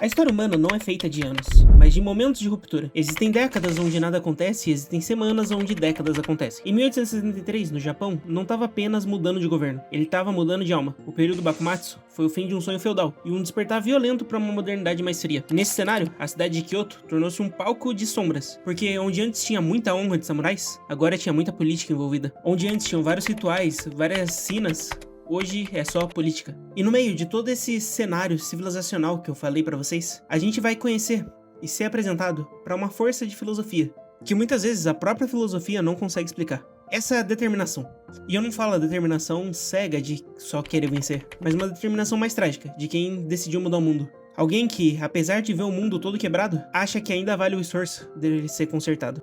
A história humana não é feita de anos, mas de momentos de ruptura. Existem décadas onde nada acontece e existem semanas onde décadas acontecem. Em 1873, no Japão, não estava apenas mudando de governo, ele estava mudando de alma. O período Bakumatsu foi o fim de um sonho feudal e um despertar violento para uma modernidade mais fria. Nesse cenário, a cidade de Kyoto tornou-se um palco de sombras, porque onde antes tinha muita honra de samurais, agora tinha muita política envolvida. Onde antes tinham vários rituais, várias sinas, hoje é só política. E no meio de todo esse cenário civilizacional que eu falei pra vocês, a gente vai conhecer e ser apresentado pra uma força de filosofia, que muitas vezes a própria filosofia não consegue explicar. Essa é a determinação. E eu não falo a determinação cega de só querer vencer, mas uma determinação mais trágica, de quem decidiu mudar o mundo. Alguém que, apesar de ver o mundo todo quebrado, acha que ainda vale o esforço dele ser consertado.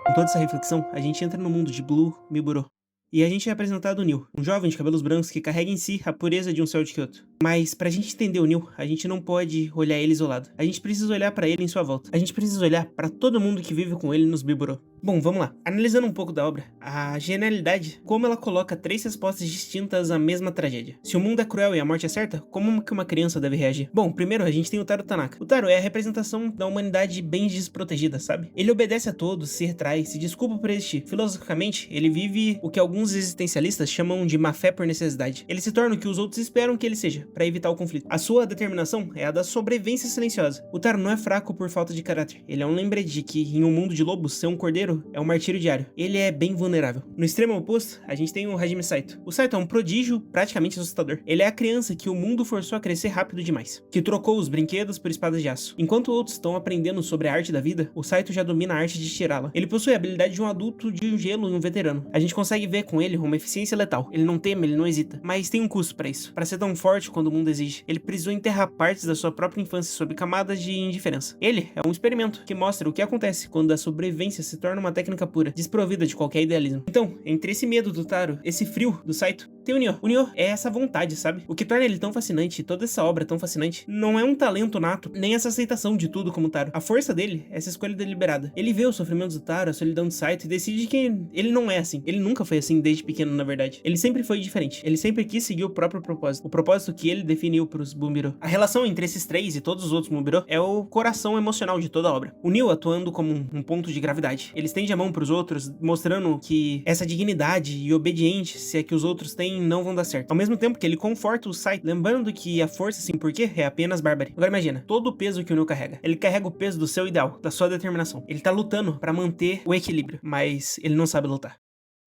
Com toda essa reflexão, a gente entra no mundo de Blue Miburo. E a gente é apresentado o Neil, um jovem de cabelos brancos que carrega em si a pureza de um céu de Kyoto. Mas pra gente entender o Neil, a gente não pode olhar ele isolado. A gente precisa olhar pra ele em sua volta. A gente precisa olhar pra todo mundo que vive com ele nos Biburo. Bom, vamos lá. Analisando um pouco da obra, a genialidade, como ela coloca 3 respostas distintas à mesma tragédia. Se o mundo é cruel e a morte é certa, como que uma criança deve reagir? Bom, primeiro a gente tem o Taro Tanaka. O Taro é a representação da humanidade bem desprotegida, sabe? Ele obedece a todos, se retrai, se desculpa por existir. Filosoficamente, ele vive o que alguns existencialistas chamam de má fé por necessidade. Ele se torna o que os outros esperam que ele seja, para evitar o conflito. A sua determinação é a da sobrevivência silenciosa. O Taro não é fraco por falta de caráter. Ele é um lembrete de que, em um mundo de lobos, ser um cordeiro é um martírio diário. Ele é bem vulnerável. No extremo oposto, a gente tem o Hajime Saito. O Saito é um prodígio praticamente assustador. Ele é a criança que o mundo forçou a crescer rápido demais, que trocou os brinquedos por espadas de aço. Enquanto outros estão aprendendo sobre a arte da vida, o Saito já domina a arte de tirá-la. Ele possui a habilidade de um adulto, de um gelo e um veterano. A gente consegue ver com ele uma eficiência letal. Ele não teme, ele não hesita. Mas tem um custo pra isso. Pra ser tão forte quando o mundo exige, ele precisou enterrar partes da sua própria infância sob camadas de indiferença. Ele é um experimento que mostra o que acontece quando a sobrevivência se torna uma técnica pura, desprovida de qualquer idealismo. Então, entre esse medo do Taro, esse frio do Saito, tem o Nioh. O Nioh é essa vontade, sabe? O que torna ele tão fascinante, toda essa obra tão fascinante, não é um talento nato, nem essa aceitação de tudo como Taro. A força dele é essa escolha deliberada. Ele vê os sofrimentos do Taro, a solidão do Saito e decide que ele não é assim. Ele nunca foi assim desde pequeno, na verdade. Ele sempre foi diferente. Ele sempre quis seguir o próprio propósito. O propósito que ele definiu pros Bumiburo. A relação entre esses 3 e todos os outros Bumiburo é o coração emocional de toda a obra. O Nioh atuando como um ponto de gravidade. Ele estende a mão pros outros, mostrando que essa dignidade e obediência que os outros têm não vão dar certo. Ao mesmo tempo que ele conforta o Saito, lembrando que a força sem porquê é apenas bárbara. Agora imagina, todo o peso que o Nioh carrega. Ele carrega o peso do seu ideal, da sua determinação. Ele tá lutando pra manter o equilíbrio, mas ele não sabe lutar.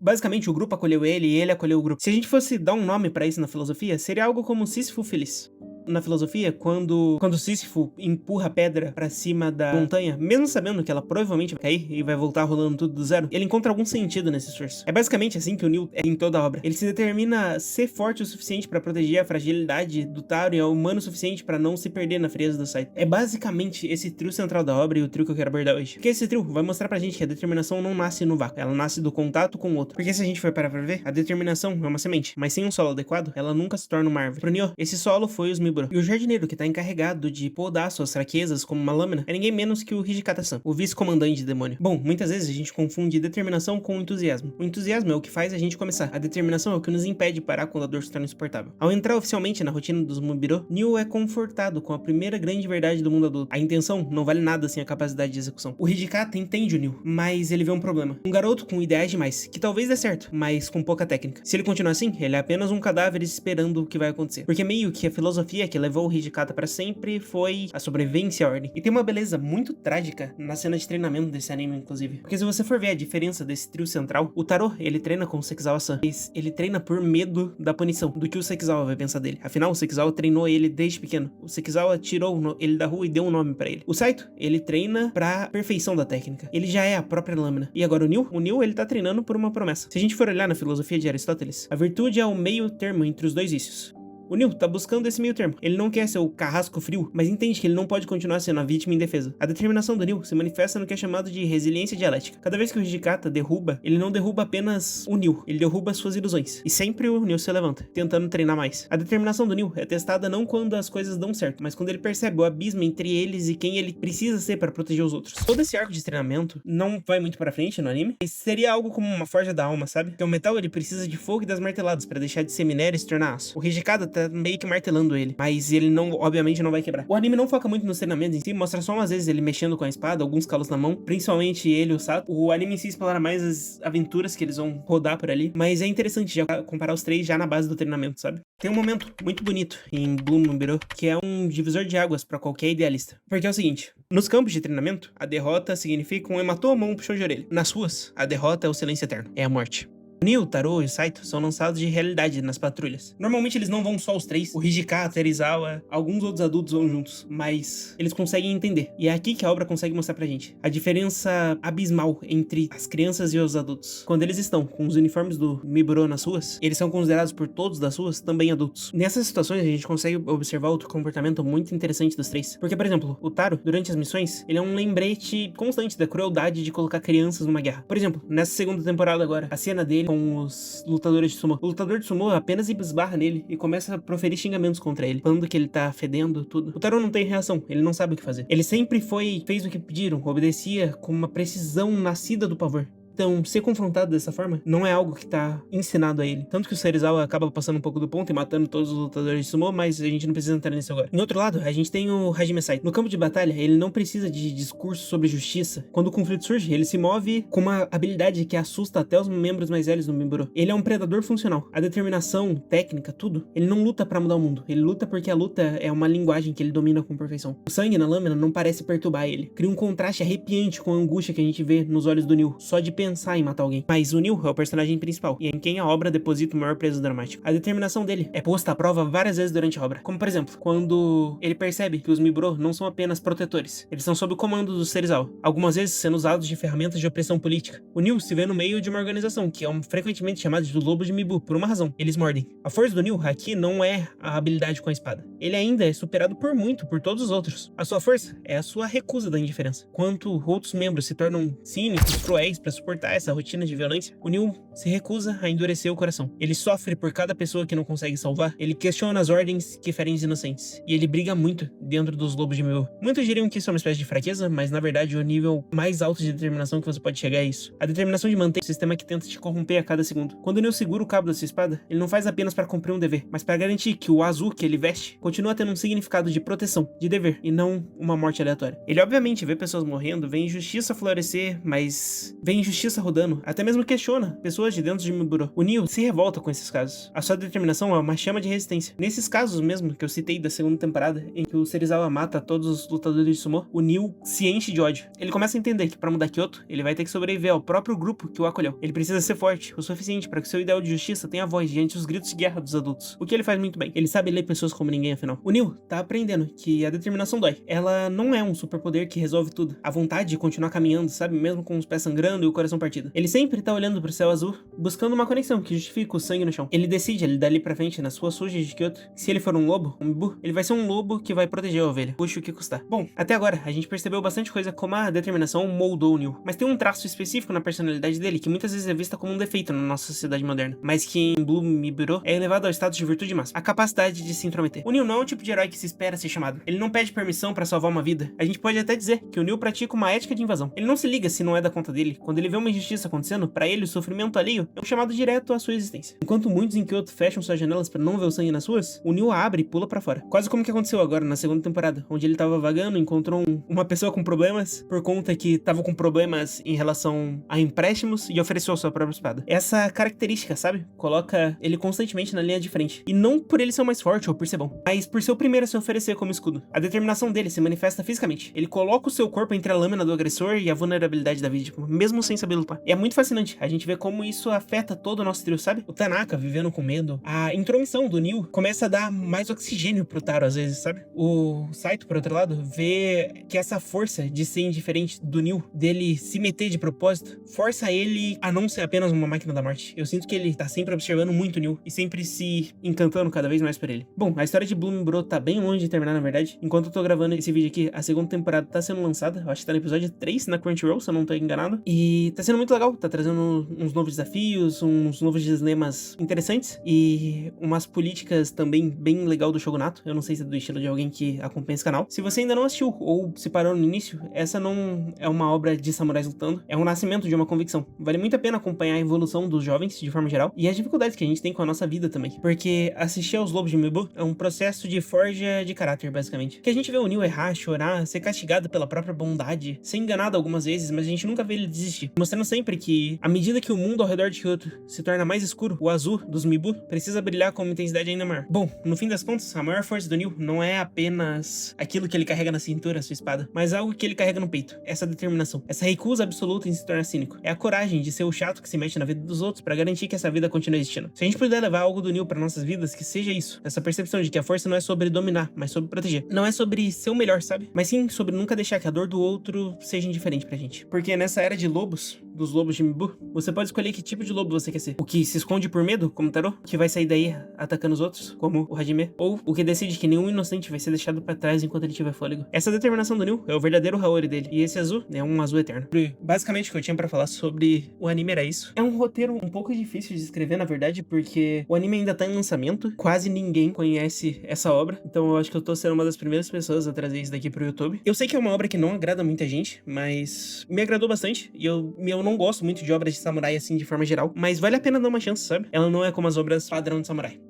Basicamente, o grupo acolheu ele e ele acolheu o grupo. Se a gente fosse dar um nome pra isso na filosofia, seria algo como Sísifo feliz. Na filosofia, quando Sísifo empurra a pedra pra cima da montanha, mesmo sabendo que ela provavelmente vai cair e vai voltar rolando tudo do zero, ele encontra algum sentido nesse esforço. É basicamente assim que o Nioh é em toda a obra. Ele se determina a ser forte o suficiente pra proteger a fragilidade do Taro e é humano o suficiente pra não se perder na frieza do Saito. É basicamente esse trio central da obra e o trio que eu quero abordar hoje. Porque esse trio vai mostrar pra gente que a determinação não nasce no vácuo, ela nasce do contato com o outro. Porque se a gente for parar pra ver, a determinação é uma semente, mas sem um solo adequado, ela nunca se torna uma árvore. Pro Nioh, esse solo foi os Miburo. E o jardineiro que tá encarregado de podar suas fraquezas como uma lâmina é ninguém menos que o Hijikata-san, o vice-comandante de demônio. Bom, muitas vezes a gente confunde determinação com entusiasmo. O entusiasmo é o que faz a gente começar. A determinação é o que nos impede de parar quando a dor se torna insuportável. Ao entrar oficialmente na rotina dos Miburo, Nioh é confortado com a primeira grande verdade do mundo adulto. A intenção não vale nada sem a capacidade de execução. O Hijikata entende o Nioh, mas ele vê um problema. Um garoto com ideais demais, que talvez dê certo, mas com pouca técnica. Se ele continuar assim, ele é apenas um cadáver esperando o que vai acontecer. Porque meio que a filosofia que levou o Hijikata pra sempre foi a sobrevivência e a ordem. E tem uma beleza muito trágica na cena de treinamento desse anime, inclusive. Porque se você for ver a diferença desse trio central, o Taro, ele treina com o Sekizawa-san, mas ele treina por medo da punição, do que o Sekizawa vai pensar dele. Afinal, o Sekizawa treinou ele desde pequeno. O Sekizawa tirou ele da rua e deu um nome pra ele. O Saito, ele treina pra perfeição da técnica. Ele já é a própria lâmina. E agora o Nioh, ele tá treinando por uma promessa. Se a gente for olhar na filosofia de Aristóteles, a virtude é o meio termo entre os dois vícios. O Nioh tá buscando esse meio termo. Ele não quer ser o carrasco frio, mas entende que ele não pode continuar sendo a vítima indefesa. A determinação do Nioh se manifesta no que é chamado de resiliência dialética. Cada vez que o Hijikata derruba, ele não derruba apenas o Nioh, ele derruba suas ilusões. E sempre o Nioh se levanta, tentando treinar mais. A determinação do Nioh é testada não quando as coisas dão certo, mas quando ele percebe o abismo entre eles e quem ele precisa ser para proteger os outros. Todo esse arco de treinamento não vai muito pra frente no anime, mas seria algo como uma forja da alma, sabe? Porque o metal ele precisa de fogo e das marteladas para deixar de ser minério e se tornar aço. O Hijikata tá tá meio que martelando ele, mas ele não, obviamente não vai quebrar. O anime não foca muito nos treinamentos em si, mostra só umas vezes ele mexendo com a espada, alguns calos na mão, principalmente ele e o Sato. O anime em si explora mais as aventuras que eles vão rodar por ali, mas é interessante já comparar os três já na base do treinamento, sabe? Tem um momento muito bonito em Blue Miburo, que é um divisor de águas pra qualquer idealista. Porque é o seguinte, nos campos de treinamento, a derrota significa um hematou ou um puxão de orelha. Nas ruas, a derrota é o silêncio eterno, é a morte. O Neo, o Taro e o Saito são lançados de realidade nas patrulhas. Normalmente eles não vão só os três, o Hijikata, Serizawa, alguns outros adultos vão juntos, mas eles conseguem entender. E é aqui que a obra consegue mostrar pra gente a diferença abismal entre as crianças e os adultos. Quando eles estão com os uniformes do Miburo nas ruas, eles são considerados por todos das ruas também adultos. Nessas situações a gente consegue observar outro comportamento muito interessante dos três. Porque, por exemplo, o Taro, durante as missões, ele é um lembrete constante da crueldade de colocar crianças numa guerra. Por exemplo, nessa segunda temporada agora, a cena dele com os lutadores de sumô. O lutador de sumô apenas esbarra nele e começa a proferir xingamentos contra ele, falando que ele tá fedendo, tudo. O Taro não tem reação, ele não sabe o que fazer. Ele sempre fez o que pediram, obedecia com uma precisão nascida do pavor. Então, ser confrontado dessa forma não é algo que tá ensinado a ele. Tanto que o Serizawa acaba passando um pouco do ponto e matando todos os lutadores de sumô, mas a gente não precisa entrar nisso agora. Em outro lado, a gente tem o Hajime Saito. No campo de batalha, ele não precisa de discurso sobre justiça. Quando o conflito surge, ele se move com uma habilidade que assusta até os membros mais velhos do Miburo. Ele é um predador funcional. A determinação, técnica, tudo, ele não luta pra mudar o mundo. Ele luta porque a luta é uma linguagem que ele domina com perfeição. O sangue na lâmina não parece perturbar ele. Cria um contraste arrepiante com a angústia que a gente vê nos olhos do Neo, só de pensar em matar alguém. Mas o Neo é o personagem principal, e é em quem a obra deposita o maior peso dramático. A determinação dele é posta à prova várias vezes durante a obra. Como, por exemplo, quando ele percebe que os Miburo não são apenas protetores. Eles são sob o comando do Serizawa, algumas vezes sendo usados de ferramentas de opressão política. O Neo se vê no meio de uma organização, que é frequentemente chamada de Lobo de Mibu, por uma razão. Eles mordem. A força do Neo aqui não é a habilidade com a espada. Ele ainda é superado por muito, por todos os outros. A sua força é a sua recusa da indiferença. Quanto outros membros se tornam cínicos, cruéis para suportar essa rotina de violência, o Neo se recusa a endurecer o coração. Ele sofre por cada pessoa que não consegue salvar, ele questiona as ordens que ferem os inocentes, e ele briga muito dentro dos lobos de Mibu. Muitos diriam que isso é uma espécie de fraqueza, mas na verdade o nível mais alto de determinação que você pode chegar é isso. A determinação de manter o sistema que tenta te corromper a cada segundo. Quando o Neo segura o cabo da sua espada, ele não faz apenas para cumprir um dever, mas para garantir que o azul que ele veste continua tendo um significado de proteção, de dever, e não uma morte aleatória. Ele obviamente vê pessoas morrendo, vê injustiça florescer, mas vê injustiça rodando, até mesmo questiona pessoas de dentro de Miburo. O Neo se revolta com esses casos. A sua determinação é uma chama de resistência. Nesses casos mesmo que eu citei da segunda temporada, em que o Serizawa mata todos os lutadores de sumô, o Neo se enche de ódio. Ele começa a entender que para mudar Kyoto, ele vai ter que sobreviver ao próprio grupo que o acolheu. Ele precisa ser forte, o suficiente para que seu ideal de justiça tenha voz diante dos gritos de guerra dos adultos. O que ele faz muito bem. Ele sabe ler pessoas como ninguém, afinal. O Neo tá aprendendo que a determinação dói. Ela não é um superpoder que resolve tudo. A vontade de continuar caminhando, sabe? Mesmo com os pés sangrando e o coração partido. Ele sempre tá olhando pro céu azul, buscando uma conexão que justifica o sangue no chão. Ele decide, ele dali pra frente, nas suas sujas de Kyoto, que se ele for um lobo, um Mibu, ele vai ser um lobo que vai proteger a ovelha, custe o que custar. Bom, até agora, a gente percebeu bastante coisa como a determinação moldou o Neo, mas tem um traço específico na personalidade dele que muitas vezes é vista como um defeito na nossa sociedade moderna, mas que em Blue Miburo é elevado ao status de virtude máxima, a capacidade de se intrometer. O Neo não é o tipo de herói que se espera ser chamado. Ele não pede permissão pra salvar uma vida. A gente pode até dizer que o Neo pratica uma ética de invasão. Ele não se liga se não é da conta dele. Quando ele vê uma injustiça acontecendo, pra ele o sofrimento alheio é um chamado direto à sua existência. Enquanto muitos em Kyoto fecham suas janelas pra não ver o sangue nas ruas, o Neo abre e pula pra fora. Quase como que aconteceu agora na segunda temporada, onde ele tava vagando, encontrou uma pessoa com problemas, por conta que tava com problemas em relação a empréstimos e ofereceu a sua própria espada. Essa característica, sabe? Coloca ele constantemente na linha de frente. E não por ele ser o mais forte ou por ser bom, mas por ser o primeiro a se oferecer como escudo. A determinação dele se manifesta fisicamente. Ele coloca o seu corpo entre a lâmina do agressor e a vulnerabilidade da vítima, mesmo sem saber lutar. E é muito fascinante a gente ver como isso afeta todo o nosso trio, sabe? O Tanaka vivendo com medo, a intromissão do Neo começa a dar mais oxigênio pro Taro às vezes, sabe? O Saito, por outro lado, vê que essa força de ser indiferente do Neo, dele se meter de propósito, força ele a não ser apenas uma máquina da morte. Eu sinto que ele tá sempre observando muito o Neo e sempre se encantando cada vez mais por ele. Bom, a história de Blue Miburo tá bem longe de terminar, na verdade. Enquanto eu tô gravando esse vídeo aqui, a segunda temporada tá sendo lançada. Eu acho que tá no episódio 3 na Crunchyroll, se eu não tô enganado. E tá Tá sendo muito legal, tá trazendo uns novos desafios, uns novos dilemas interessantes e umas políticas também bem legal do Shogunato. Eu não sei se é do estilo de alguém que acompanha esse canal. Se você ainda não assistiu ou se parou no início, essa não é uma obra de samurais lutando, é um nascimento de uma convicção. Vale muito a pena acompanhar a evolução dos jovens, de forma geral, e as dificuldades que a gente tem com a nossa vida também. Porque assistir aos Lobos de Mibu é um processo de forja de caráter, basicamente. Que a gente vê o Neil errar, chorar, ser castigado pela própria bondade, ser enganado algumas vezes, mas a gente nunca vê ele desistir. Mostrando sempre que, à medida que o mundo ao redor de Kyoto se torna mais escuro, o azul dos Mibu precisa brilhar com uma intensidade ainda maior. Bom, no fim das contas, a maior força do Neil não é apenas aquilo que ele carrega na cintura, a sua espada, mas algo que ele carrega no peito. Essa determinação, essa recusa absoluta em se tornar cínico. É a coragem de ser o chato que se mete na vida dos outros pra garantir que essa vida continue existindo. Se a gente puder levar algo do Neil pra nossas vidas, que seja isso. Essa percepção de que a força não é sobre dominar, mas sobre proteger. Não é sobre ser o melhor, sabe? Mas sim sobre nunca deixar que a dor do outro seja indiferente pra gente. Porque nessa era de lobos, dos lobos de Mibu, você pode escolher que tipo de lobo você quer ser. O que se esconde por medo, como o Taro, que vai sair daí atacando os outros, como o Hajime, ou o que decide que nenhum inocente vai ser deixado pra trás enquanto ele tiver fôlego. Essa determinação do Neil é o verdadeiro Haori dele, e esse azul é um azul eterno. Basicamente o que eu tinha pra falar sobre o anime era isso. É um roteiro um pouco difícil de escrever, na verdade, porque o anime ainda tá em lançamento, quase ninguém conhece essa obra, então eu acho que eu tô sendo uma das primeiras pessoas a trazer isso daqui pro YouTube. Eu sei que é uma obra que não agrada muita gente, mas me agradou bastante, e eu não gosto muito de obras de samurai assim de forma geral, mas vale a pena dar uma chance, sabe? Ela não é como as obras padrão de samurai.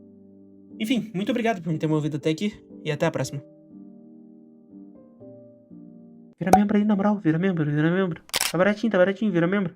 Enfim, muito obrigado por me ter ouvido até aqui, e até a próxima. Vira membro aí, na moral, vira membro, vira membro. Tá baratinho, vira membro.